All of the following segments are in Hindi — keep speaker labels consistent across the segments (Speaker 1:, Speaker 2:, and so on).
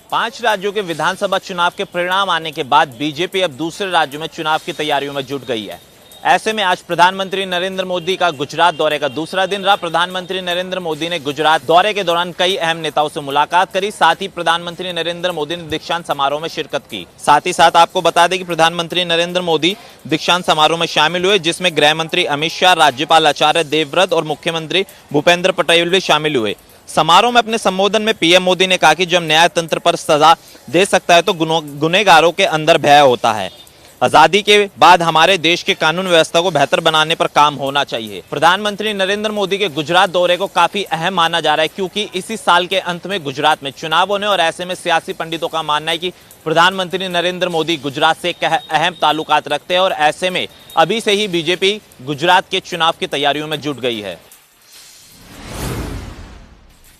Speaker 1: 5 राज्यों के विधानसभा चुनाव के परिणाम आने के बाद बीजेपी अब दूसरे राज्यों में चुनाव की तैयारियों में जुट गई है। ऐसे में आज प्रधानमंत्री नरेंद्र मोदी का गुजरात दौरे का दूसरा दिन रहा। प्रधानमंत्री नरेंद्र मोदी ने गुजरात दौरे के दौरान कई अहम नेताओं से मुलाकात करी। साथ ही प्रधानमंत्री नरेंद्र मोदी ने दीक्षांत समारोह में शिरकत की। साथ ही साथ आपको बता दें कि प्रधानमंत्री नरेंद्र मोदी दीक्षांत समारोह में शामिल हुए, जिसमें गृह मंत्री अमित शाह, राज्यपाल आचार्य देवव्रत और मुख्यमंत्री भूपेंद्र पटेल भी शामिल हुए। समारोह में अपने संबोधन में पीएम मोदी ने कहा कि जब न्याय तंत्र पर सजा दे सकता है तो गुनहगारों के अंदर भय होता है। आजादी के बाद हमारे देश के कानून व्यवस्था को बेहतर बनाने पर काम होना चाहिए। प्रधानमंत्री नरेंद्र मोदी के गुजरात दौरे को काफी अहम माना जा रहा है, क्योंकि इसी साल के अंत में गुजरात में चुनाव होने और ऐसे में सियासी पंडितों का मानना है कि प्रधानमंत्री नरेंद्र मोदी गुजरात से अहम ताल्लुकात रखते हैं और ऐसे में अभी से ही बीजेपी गुजरात के चुनाव की तैयारियों में जुट गई है।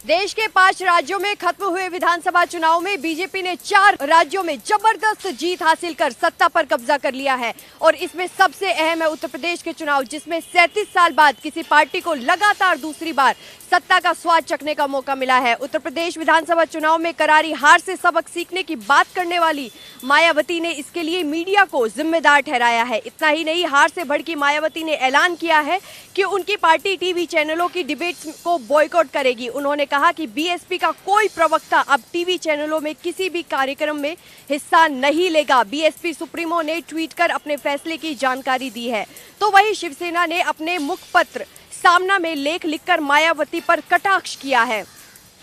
Speaker 2: देश के 5 राज्यों में खत्म हुए विधानसभा चुनाव में बीजेपी ने 4 राज्यों में जबरदस्त जीत हासिल कर सत्ता पर कब्जा कर लिया है और इसमें सबसे अहम है उत्तर प्रदेश के चुनाव, जिसमें 37 साल बाद किसी पार्टी को लगातार दूसरी बार सत्ता का स्वाद चखने का मौका मिला है। उत्तर प्रदेश विधानसभा चुनाव में करारी हार से सबक सीखने की बात करने वाली मायावती ने इसके लिए मीडिया को जिम्मेदार ठहराया है। इतना ही नहीं, हार से भड़की मायावती ने ऐलान किया है कि उनकी पार्टी टीवी चैनलों की डिबेट्स को बॉयकॉट करेगी। उन्होंने कहा कि बीएसपी का कोई प्रवक्ता अब टीवी चैनलों में किसी भी कार्यक्रम में हिस्सा नहीं लेगा। बीएसपी सुप्रीमो ने ट्वीट कर अपने फैसले की जानकारी दी है। तो वहीं शिवसेना ने अपने मुखपत्र सामना में लेख लिखकर मायावती पर कटाक्ष किया है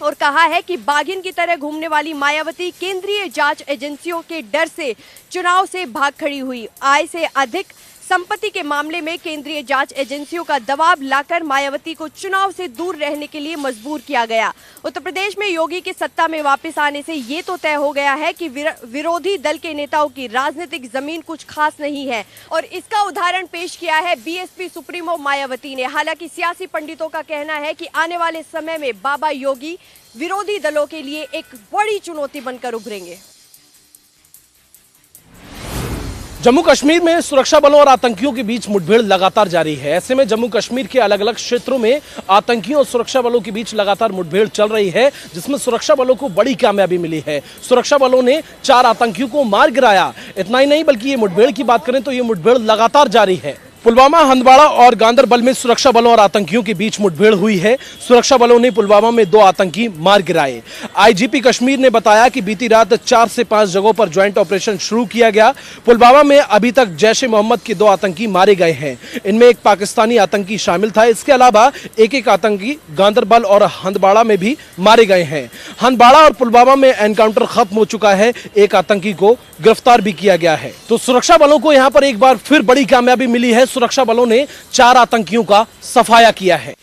Speaker 2: और कहा है कि बाघिन की तरह घूमने वाली मायावती केंद्रीय जांच एजेंसियों के डर से चुनाव से भाग खड़ी हुई। आय से अधिक संपत्ति के मामले में केंद्रीय जांच एजेंसियों का दबाव लाकर मायावती को चुनाव से दूर रहने के लिए मजबूर किया गया। उत्तर प्रदेश में योगी के सत्ता में वापस आने से ये तो तय हो गया है कि विरोधी दल के नेताओं की राजनीतिक जमीन कुछ खास नहीं है और इसका उदाहरण पेश किया है बीएसपी सुप्रीमो मायावती ने। हालांकि सियासी पंडितों का कहना है कि आने वाले समय में बाबा योगी विरोधी दलों के लिए एक बड़ी चुनौती बनकर उभरेंगे।
Speaker 3: जम्मू कश्मीर में सुरक्षा बलों और आतंकियों के बीच मुठभेड़ लगातार जारी है। ऐसे में जम्मू कश्मीर के अलग अलग क्षेत्रों में आतंकियों और सुरक्षा बलों के बीच लगातार मुठभेड़ चल रही है, जिसमें सुरक्षा बलों को बड़ी कामयाबी मिली है। सुरक्षा बलों ने 4 आतंकियों को मार गिराया। इतना ही नहीं, बल्कि ये मुठभेड़ की बात करें तो ये मुठभेड़ लगातार जारी है। पुलवामा, हंदवाड़ा और गांदरबल में सुरक्षा बलों और आतंकियों के बीच मुठभेड़ हुई है। सुरक्षा बलों ने पुलवामा में 2 आतंकी मार गिराए। आईजीपी कश्मीर ने बताया कि बीती रात 4 से 5 जगहों पर ज्वाइंट ऑपरेशन शुरू किया गया। पुलवामा में अभी तक जैश ए मोहम्मद के 2 आतंकी मारे गए हैं। इनमें एक पाकिस्तानी आतंकी शामिल था। इसके अलावा एक आतंकी गांदरबल और हंदवाड़ा में भी मारे गए हैं। हंदवाड़ा और पुलवामा में एनकाउंटर खत्म हो चुका है। एक आतंकी को गिरफ्तार भी किया गया है। तो सुरक्षा बलों को यहां पर एक बार फिर बड़ी कामयाबी मिली है। सुरक्षा बलों ने 4 आतंकियों का सफाया किया है।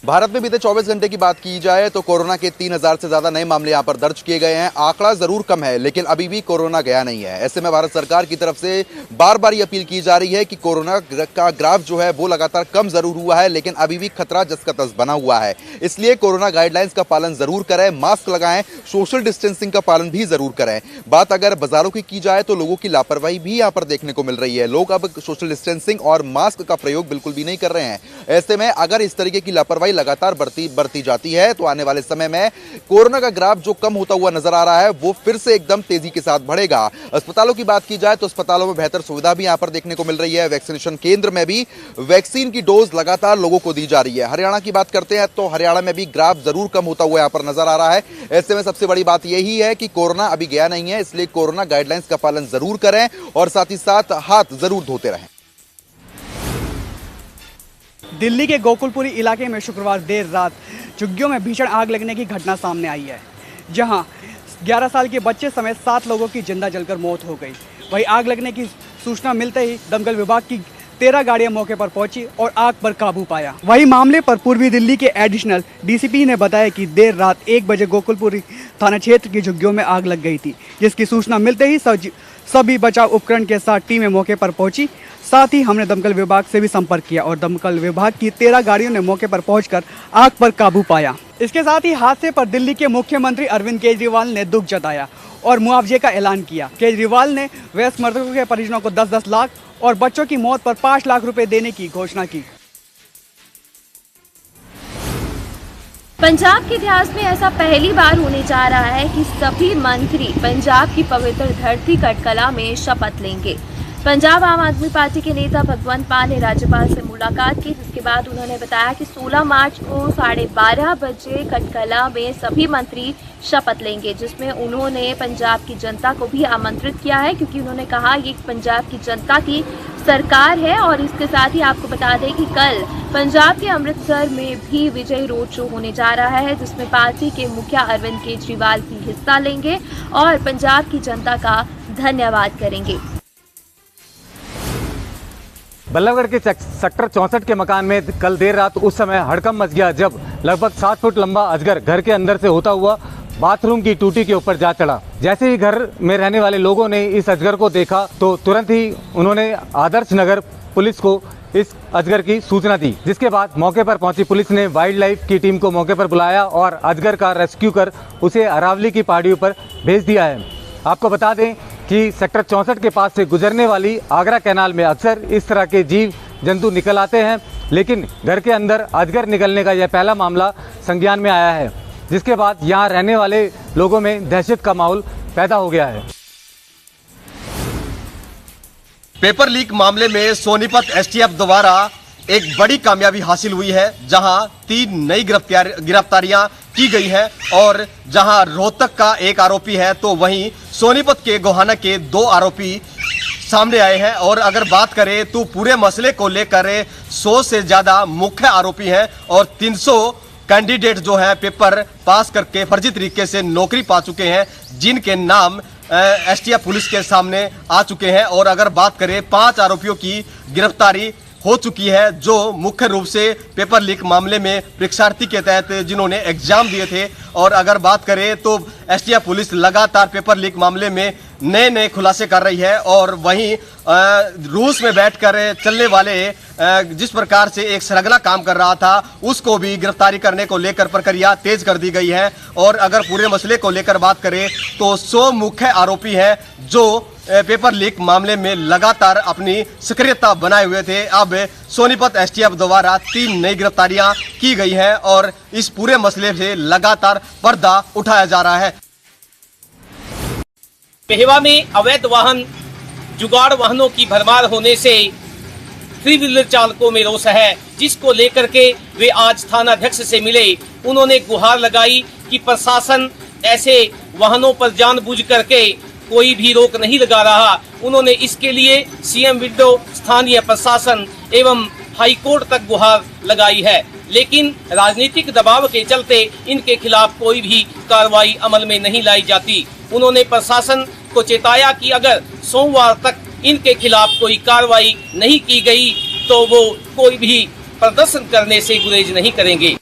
Speaker 4: भारत में बीते 24 घंटे की बात की जाए तो कोरोना के 3000 से ज्यादा नए मामले यहां पर दर्ज किए गए हैं। आंकड़ा जरूर कम है, लेकिन अभी भी कोरोना गया नहीं है। ऐसे में भारत सरकार की तरफ से बार बार ये अपील की जा रही है कि कोरोना का ग्राफ जो है वो लगातार कम जरूर हुआ है, लेकिन अभी भी खतरा जस का तस बना हुआ है। इसलिए कोरोना गाइडलाइंस का पालन जरूर करें, मास्क लगाएं, सोशल डिस्टेंसिंग का पालन भी जरूर करें। बात अगर बाजारों की जाए तो लोगों की लापरवाही भी यहाँ पर देखने को मिल रही है। लोग अब सोशल डिस्टेंसिंग और मास्क का प्रयोग बिल्कुल भी नहीं कर रहे हैं। ऐसे में अगर इस तरीके की लापरवाही लगातार बढ़ती जाती है तो आने वाले समय में कोरोना का ग्राफ जो कम होता हुआ नजर आ रहा है वो फिर से एकदम तेजी के साथ बढ़ेगा। अस्पतालों की बात की जाए तो अस्पतालों में बेहतर सुविधा भी यहां पर देखने को मिल रही है। वैक्सीनेशन केंद्र में भी वैक्सीन की डोज लगातार लोगों को दी जा रही है। हरियाणा की बात करते हैं तो हरियाणा में भी ग्राफ जरूर कम होता हुआ यहां पर नजर आ रहा है। ऐसे में सबसे बड़ी बात यही है कि कोरोना अभी गया नहीं है, इसलिए कोरोना गाइडलाइंस का पालन जरूर करें और साथ ही साथ हाथ जरूर धोते रहें।
Speaker 5: दिल्ली के गोकुलपुरी इलाके में शुक्रवार देर रात झुग्गियों में भीषण आग लगने की घटना सामने आई है, जहां 11 साल के बच्चे समेत 7 लोगों की जिंदा जलकर मौत हो गई। वहीं आग लगने की सूचना मिलते ही दमकल विभाग की 13 गाड़ियां मौके पर पहुंची और आग पर काबू पाया। वहीं मामले पर पूर्वी दिल्ली के एडिशनल डीसीपी ने बताया कि देर रात 1 बजे गोकुलपुरी थाना क्षेत्र की झुग्गियों में आग लग गई थी, जिसकी सूचना मिलते ही सभी बचाव उपकरण के साथ टीमें मौके पर पहुंची। साथ ही हमने दमकल विभाग से भी संपर्क किया और दमकल विभाग की 13 गाड़ियों ने मौके पर पहुंचकर आग पर काबू पाया। इसके साथ ही हादसे पर दिल्ली के मुख्यमंत्री अरविंद केजरीवाल ने दुख जताया और मुआवजे का ऐलान किया। केजरीवाल ने वयस्क मृतकों के परिजनों को 10-10 लाख और बच्चों की मौत पर 5 लाख रुपए देने की घोषणा की।
Speaker 6: पंजाब के इतिहास में ऐसा पहली बार होने जा रहा है कि सभी मंत्री पंजाब की पवित्र धरती कटकला में शपथ लेंगे। पंजाब आम आदमी पार्टी के नेता भगवंत मान ने राज्यपाल से मुलाकात की, जिसके बाद उन्होंने बताया कि 16 मार्च को 12:30 बजे कटकला में सभी मंत्री शपथ लेंगे, जिसमें उन्होंने पंजाब की जनता को भी आमंत्रित किया है, क्योंकि उन्होंने कहा ये पंजाब की जनता की सरकार है। और इसके साथ ही आपको बता दें कि कल पंजाब के अमृतसर में भी विजय रोड शो होने जा रहा है, जिसमें पार्टी के मुखिया अरविंद केजरीवाल भी हिस्सा लेंगे और पंजाब की जनता का धन्यवाद करेंगे।
Speaker 7: बल्लभगढ़ के सेक्टर 64 के मकान में कल देर रात उस समय हड़कंप मच गया जब लगभग 7 फुट लंबा अजगर घर के अंदर से होता हुआ बाथरूम की टूटी के ऊपर जा चढ़ा। जैसे ही घर में रहने वाले लोगों ने इस अजगर को देखा तो तुरंत ही उन्होंने आदर्श नगर पुलिस को इस अजगर की सूचना दी, जिसके बाद मौके पर पहुंची पुलिस ने वाइल्ड लाइफ की टीम को मौके पर बुलाया और अजगर का रेस्क्यू कर उसे अरावली की पहाड़ियों पर भेज दिया है। आपको बता दें कि सेक्टर 64 के पास से गुजरने वाली आगरा कैनाल में अक्सर इस तरह के जीव जंतु निकल आते हैं, लेकिन घर के अंदर अजगर निकलने का यह पहला मामला संज्ञान में आया है, जिसके बाद यहां रहने वाले लोगों में दहशत का माहौल पैदा हो गया है।
Speaker 8: पेपर लीक मामले में सोनीपत एसटीएफ द्वारा एक बड़ी कामयाबी हासिल हुई है, जहां 3 नई गिरफ्तारियां की गई हैं और जहां रोहतक का एक आरोपी है तो वहीं सोनीपत के गोहाना के 2 आरोपी सामने आए हैं। और अगर बात करें तो पूरे मसले को लेकर 100 से ज्यादा मुख्य आरोपी हैं और 300 कैंडिडेट जो हैं पेपर पास करके फर्जी तरीके से नौकरी पा चुके हैं, जिनके नाम एसटीएफ पुलिस के सामने आ चुके हैं। और अगर बात करें 5 आरोपियों की गिरफ्तारी हो चुकी है, जो मुख्य रूप से पेपर लीक मामले में परीक्षार्थी के तहत जिन्होंने एग्जाम दिए थे। और अगर बात करें तो एसटीएफ पुलिस लगातार पेपर लीक मामले में नए खुलासे कर रही है और वहीं रूस में बैठकर चलने वाले जिस प्रकार से एक सरगना काम कर रहा था उसको भी गिरफ्तारी करने को लेकर प्रक्रिया तेज कर दी गई है। और अगर पूरे मसले को लेकर बात करें तो 100 मुख्य आरोपी हैं जो पेपर लीक मामले में लगातार अपनी सक्रियता बनाए हुए थे। अब सोनीपत एसटीएफ द्वारा 3 नई गिरफ्तारियां की गई हैं और इस पूरे मसले से लगातार पर्दा उठाया जा रहा है।
Speaker 9: पेहवा में अवैध वाहन जुगाड़ वाहनों की भरमार होने से 3 व्हीलर चालकों में रोष है, जिसको लेकर के वे आज थाना अध्यक्ष से मिले। उन्होंने गुहार लगाई कि प्रशासन ऐसे वाहनों पर जानबूझ करके कोई भी रोक नहीं लगा रहा। उन्होंने इसके लिए सीएम विंडो, स्थानीय प्रशासन एवं हाईकोर्ट तक गुहार लगाई है, लेकिन राजनीतिक दबाव के चलते इनके खिलाफ कोई भी कार्रवाई अमल में नहीं लाई जाती। उन्होंने प्रशासन को चेताया कि अगर सोमवार तक इनके खिलाफ कोई कार्रवाई नहीं की गई तो वो कोई भी प्रदर्शन करने से गुरेज नहीं करेंगे।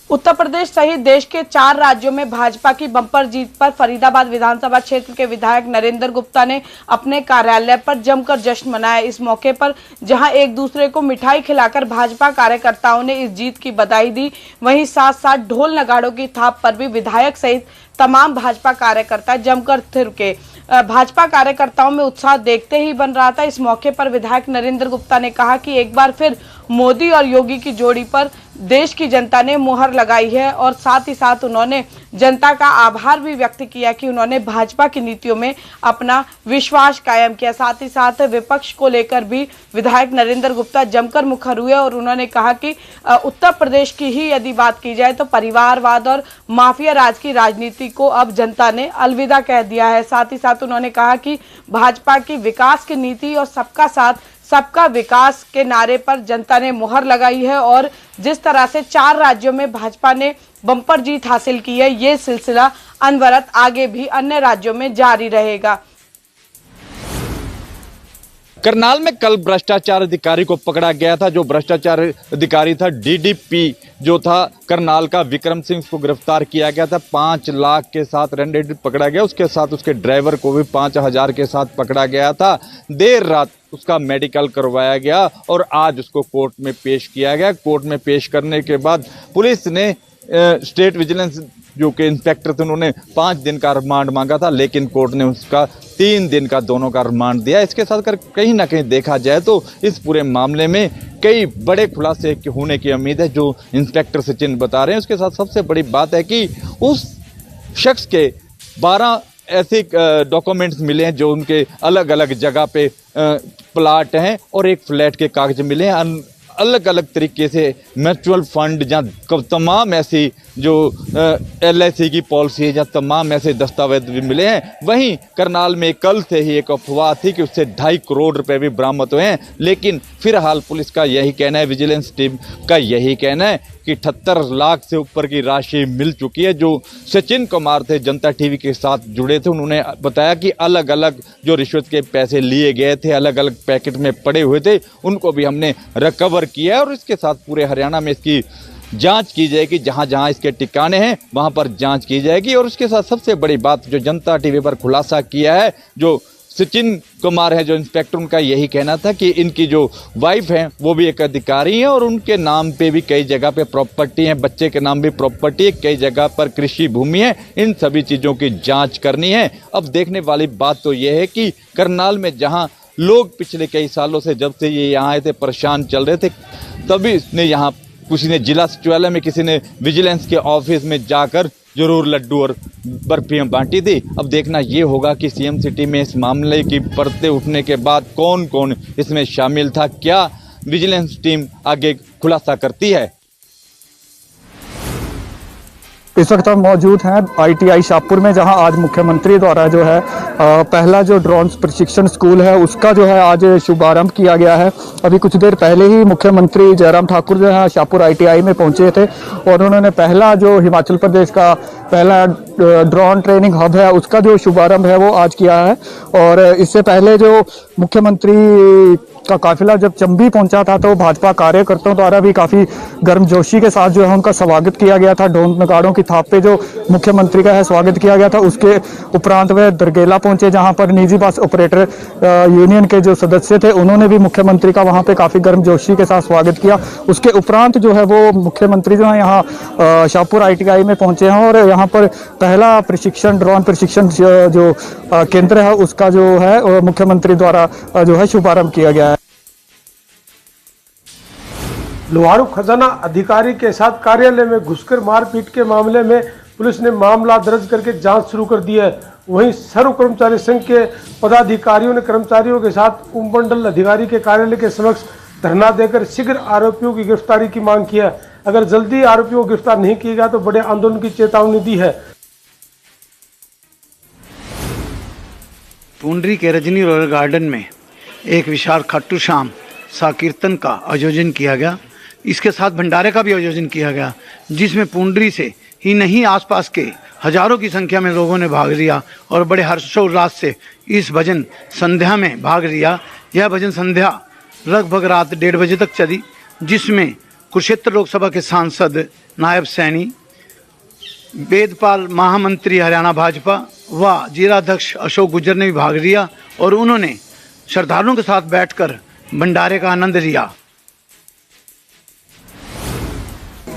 Speaker 10: उत्तर प्रदेश सहित देश के 4 राज्यों में भाजपा की बम्पर जीत पर फरीदाबाद विधानसभा क्षेत्र के विधायक नरेंद्र गुप्ता ने अपने कार्यालय पर जमकर जश्न मनाया। इस मौके पर जहां एक दूसरे को मिठाई खिलाकर भाजपा कार्यकर्ताओं ने इस जीत की बधाई दी, वहीं साथ साथ ढोल नगाड़ों की थाप पर भी विधायक सहित तमाम भाजपा कार्यकर्ता जमकर थिरके। भाजपा कार्यकर्ताओं में उत्साह देखते ही बन रहा था। इस मौके पर विधायक नरेंद्र गुप्ता ने कहा कि एक बार फिर मोदी और योगी की जोड़ी पर देश की जनता ने मुहर लगाई है और साथ ही साथ उन्होंने जनता का आभार भी व्यक्त किया कि उन्होंने भाजपा की नीतियों में अपना विश्वास कायम किया। साथ ही साथ विपक्ष को लेकर भी विधायक नरेंद्र गुप्ता जमकर मुखर हुए और उन्होंने कहा कि उत्तर प्रदेश की ही यदि बात की जाए तो परिवारवाद और माफिया राज की राजनीति को अब जनता ने अलविदा कह दिया है। साथ ही साथ उन्होंने कहा कि भाजपा की विकास की नीति और सबका साथ सबका विकास के नारे पर जनता ने मुहर लगाई है और जिस तरह से 4 राज्यों में भाजपा ने बम्पर जीत हासिल की है, ये सिलसिला अनवरत आगे भी अन्य राज्यों में जारी रहेगा।
Speaker 11: करनाल में कल भ्रष्टाचार अधिकारी को पकड़ा गया था। जो भ्रष्टाचार अधिकारी था डीडीपी जो था करनाल का विक्रम सिंह को गिरफ्तार किया गया था। 5 लाख के साथ रेड हैंडेड पकड़ा गया। उसके साथ उसके ड्राइवर को भी 5000 के साथ पकड़ा गया था। देर रात उसका मेडिकल करवाया गया और आज उसको कोर्ट में पेश किया गया। कोर्ट में पेश करने के बाद पुलिस ने स्टेट विजिलेंस जो कि इंस्पेक्टर थे उन्होंने 5 दिन का रिमांड मांगा था, लेकिन कोर्ट ने उसका 3 दिन का दोनों का रिमांड दिया। इसके साथ कर कहीं ना कहीं देखा जाए तो इस पूरे मामले में कई बड़े खुलासे होने की उम्मीद है जो इंस्पेक्टर सचिन बता रहे हैं। उसके साथ सबसे बड़ी बात है कि उस शख्स के 12 ऐसे डॉक्यूमेंट्स मिले हैं जो उनके अलग अलग जगह पे प्लाट हैं और एक फ्लैट के कागज मिले हैं। अलग अलग तरीके से म्यूचुअल फंड या तमाम ऐसी जो LIC की पॉलिसी है या तमाम ऐसे दस्तावेज भी मिले हैं। वहीं करनाल में कल से ही एक अफवाह थी कि उससे 2.5 करोड़ रुपए भी बरामद हुए हैं, लेकिन फिलहाल पुलिस का यही कहना है, विजिलेंस टीम का यही कहना है कि 78 लाख से ऊपर की राशि मिल चुकी है। जो सचिन कुमार थे, जनता टीवी के साथ जुड़े थे, उन्होंने बताया कि अलग अलग जो रिश्वत के पैसे लिए गए थे, अलग अलग पैकेट में पड़े हुए थे, उनको भी हमने रिकवर किया है और इसके साथ पूरे हरियाणा में इसकी जांच की जाएगी। जहां जहां इसके ठिकाने हैं वहां पर जांच की जाएगी। और उसके साथ सबसे बड़ी बात जो जनता टीवी पर खुलासा किया है, जो सचिन कुमार है जो इंस्पेक्टर, उनका यही कहना था कि इनकी जो वाइफ है वो भी एक अधिकारी है और उनके नाम पे भी कई जगह पे प्रॉपर्टी है, बच्चे के नाम भी प्रॉपर्टी है, कई जगह पर कृषि भूमि है। इन सभी चीज़ों की जांच करनी है। अब देखने वाली बात तो यह है कि करनाल में जहां लोग पिछले कई सालों से, जब से ये यहाँ आए थे, परेशान चल रहे थे, तभी इसने यहाँ किसी ने जिला सचिवालय में, किसी ने विजिलेंस के ऑफिस में जाकर जरूर लड्डू और बर्फियां बांटी थी। अब देखना ये होगा कि CM सिटी में इस मामले की परतें उठने के बाद कौन कौन इसमें शामिल था, क्या विजिलेंस टीम आगे खुलासा करती है।
Speaker 12: इस वक्त हम मौजूद हैं ITI शाहपुर में, जहां आज मुख्यमंत्री द्वारा जो है पहला जो ड्रोन प्रशिक्षण स्कूल है उसका जो है आज शुभारंभ किया गया है। अभी कुछ देर पहले ही मुख्यमंत्री जयराम ठाकुर जो है शाहपुर ITI में पहुंचे थे और उन्होंने पहला जो हिमाचल प्रदेश का पहला ड्रोन ट्रेनिंग हब है उसका जो शुभारंभ है वो आज किया है। और इससे पहले जो मुख्यमंत्री का काफिला जब चंबी पहुंचा था तो भाजपा कार्यकर्ताओं द्वारा भी काफी गर्मजोशी के साथ जो है उनका स्वागत किया गया था। ढोल नगाड़ों की थाप पे जो मुख्यमंत्री का है स्वागत किया गया था। उसके उपरांत वे दरगेला पहुंचे, जहां पर निजी बस ऑपरेटर यूनियन के जो सदस्य थे उन्होंने भी मुख्यमंत्री का वहां पे काफी गर्मजोशी के साथ स्वागत किया। उसके उपरांत जो है वो मुख्यमंत्री जो है यहाँ शाहपुर ITI में पहुंचे हैं और यहाँ पर पहला प्रशिक्षण ड्रोन प्रशिक्षण जो केंद्र है उसका जो है मुख्यमंत्री द्वारा जो है शुभारंभ किया गया है।
Speaker 13: लोहारू खजाना अधिकारी के साथ कार्यालय में घुसकर मारपीट के मामले में पुलिस ने मामला दर्ज करके जांच शुरू कर दी है। वहीं सर्व कर्मचारी संघ के पदाधिकारियों ने कर्मचारियों के साथ उपमंडल अधिकारी के कार्यालय के समक्ष धरना देकर शीघ्र आरोपियों की गिरफ्तारी की मांग की है। अगर जल्दी आरोपियों को गिरफ्तार नहीं किया गया तो बड़े आंदोलन की चेतावनी दी है।
Speaker 14: पुंडरी के रजनी रॉयल गार्डन में एक विशाल खाटू श्याम साकीर्तन का आयोजन किया गया। इसके साथ भंडारे का भी आयोजन किया गया, जिसमें पुंडरी से ही नहीं आसपास के हजारों की संख्या में लोगों ने भाग लिया और बड़े हर्षोल्लास से इस भजन संध्या में भाग लिया। यह भजन संध्या लगभग रात 1:30 बजे तक चली, जिसमें कुरुक्षेत्र लोकसभा के सांसद नायब सैनी, वेदपाल महामंत्री हरियाणा भाजपा व जिलाध्यक्ष अशोक गुर्जर ने भी भाग लिया और उन्होंने श्रद्धालुओं के साथ बैठकर भंडारे का आनंद लिया।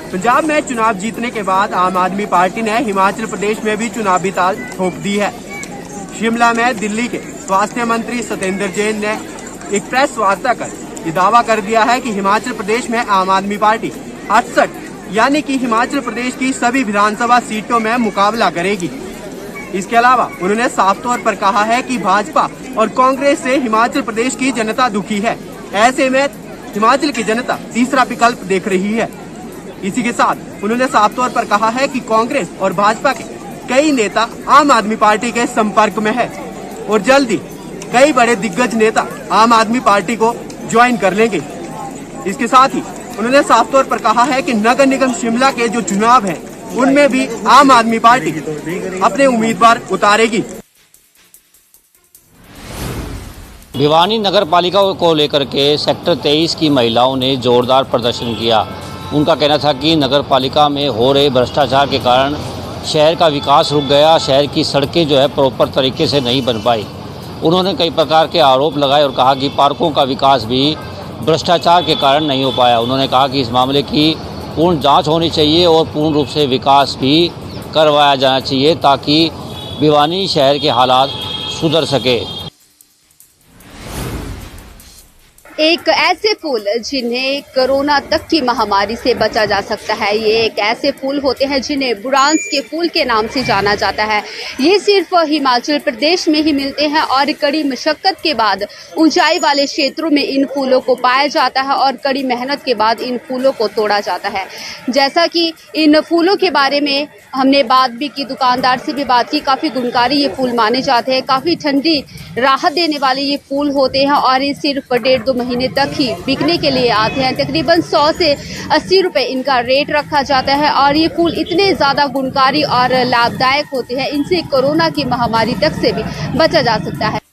Speaker 15: पंजाब में चुनाव जीतने के बाद आम आदमी पार्टी ने हिमाचल प्रदेश में भी चुनावी ताल ठोक दी है। शिमला में दिल्ली के स्वास्थ्य मंत्री सत्येंद्र जैन ने एक प्रेस वार्ता कर ये दावा कर दिया है कि हिमाचल प्रदेश में आम आदमी पार्टी 68 यानी कि हिमाचल प्रदेश की सभी विधानसभा सीटों में मुकाबला करेगी। इसके अलावा उन्होंने साफ तौर पर कहा है कि भाजपा और कांग्रेस से हिमाचल प्रदेश की जनता दुखी है। ऐसे में हिमाचल की जनता तीसरा विकल्प देख रही है। इसी के साथ उन्होंने साफ तौर पर कहा है कि कांग्रेस और भाजपा के कई नेता आम आदमी पार्टी के संपर्क में है और जल्दी कई बड़े दिग्गज नेता आम आदमी पार्टी को ज्वाइन कर लेंगे। इसके साथ ही उन्होंने साफ तौर पर कहा है कि नगर निगम शिमला के जो चुनाव है उनमें भी आम आदमी पार्टी अपने उम्मीदवार उतारेगी।
Speaker 16: भिवानी नगर पालिका को लेकर के सेक्टर 23 की महिलाओं ने जोरदार प्रदर्शन किया। उनका कहना था कि नगर पालिका में हो रहे भ्रष्टाचार के कारण शहर का विकास रुक गया, शहर की सड़कें जो है प्रॉपर तरीके से नहीं बन पाई। उन्होंने कई प्रकार के आरोप लगाए और कहा कि पार्कों का विकास भी भ्रष्टाचार के कारण नहीं हो पाया। उन्होंने कहा कि इस मामले की पूर्ण जांच होनी चाहिए और पूर्ण रूप से विकास भी करवाया जाना चाहिए ताकि भिवानी शहर के हालात सुधर सके।
Speaker 17: एक ऐसे फूल जिन्हें कोरोना तक की महामारी से बचा जा सकता है। ये एक ऐसे फूल होते हैं जिन्हें बुरांस के फूल के नाम से जाना जाता है। ये सिर्फ हिमाचल प्रदेश में ही मिलते हैं और कड़ी मशक्कत के बाद ऊंचाई वाले क्षेत्रों में इन फूलों को पाया जाता है और कड़ी मेहनत के बाद इन फूलों को तोड़ा जाता है। जैसा कि इन फूलों के बारे में हमने बात भी की, दुकानदार से भी बात की, काफ़ी गुणकारी ये फूल माने जाते हैं, काफ़ी ठंडी राहत देने वाले ये फूल होते हैं और ये सिर्फ 1.5-2 महीने तक ही बिकने के लिए आते हैं। तकरीबन 100 से 80 रुपए इनका रेट रखा जाता है और ये फूल इतने ज़्यादा गुणकारी और लाभदायक होते हैं, इनसे कोरोना की महामारी तक से भी बचा जा सकता है।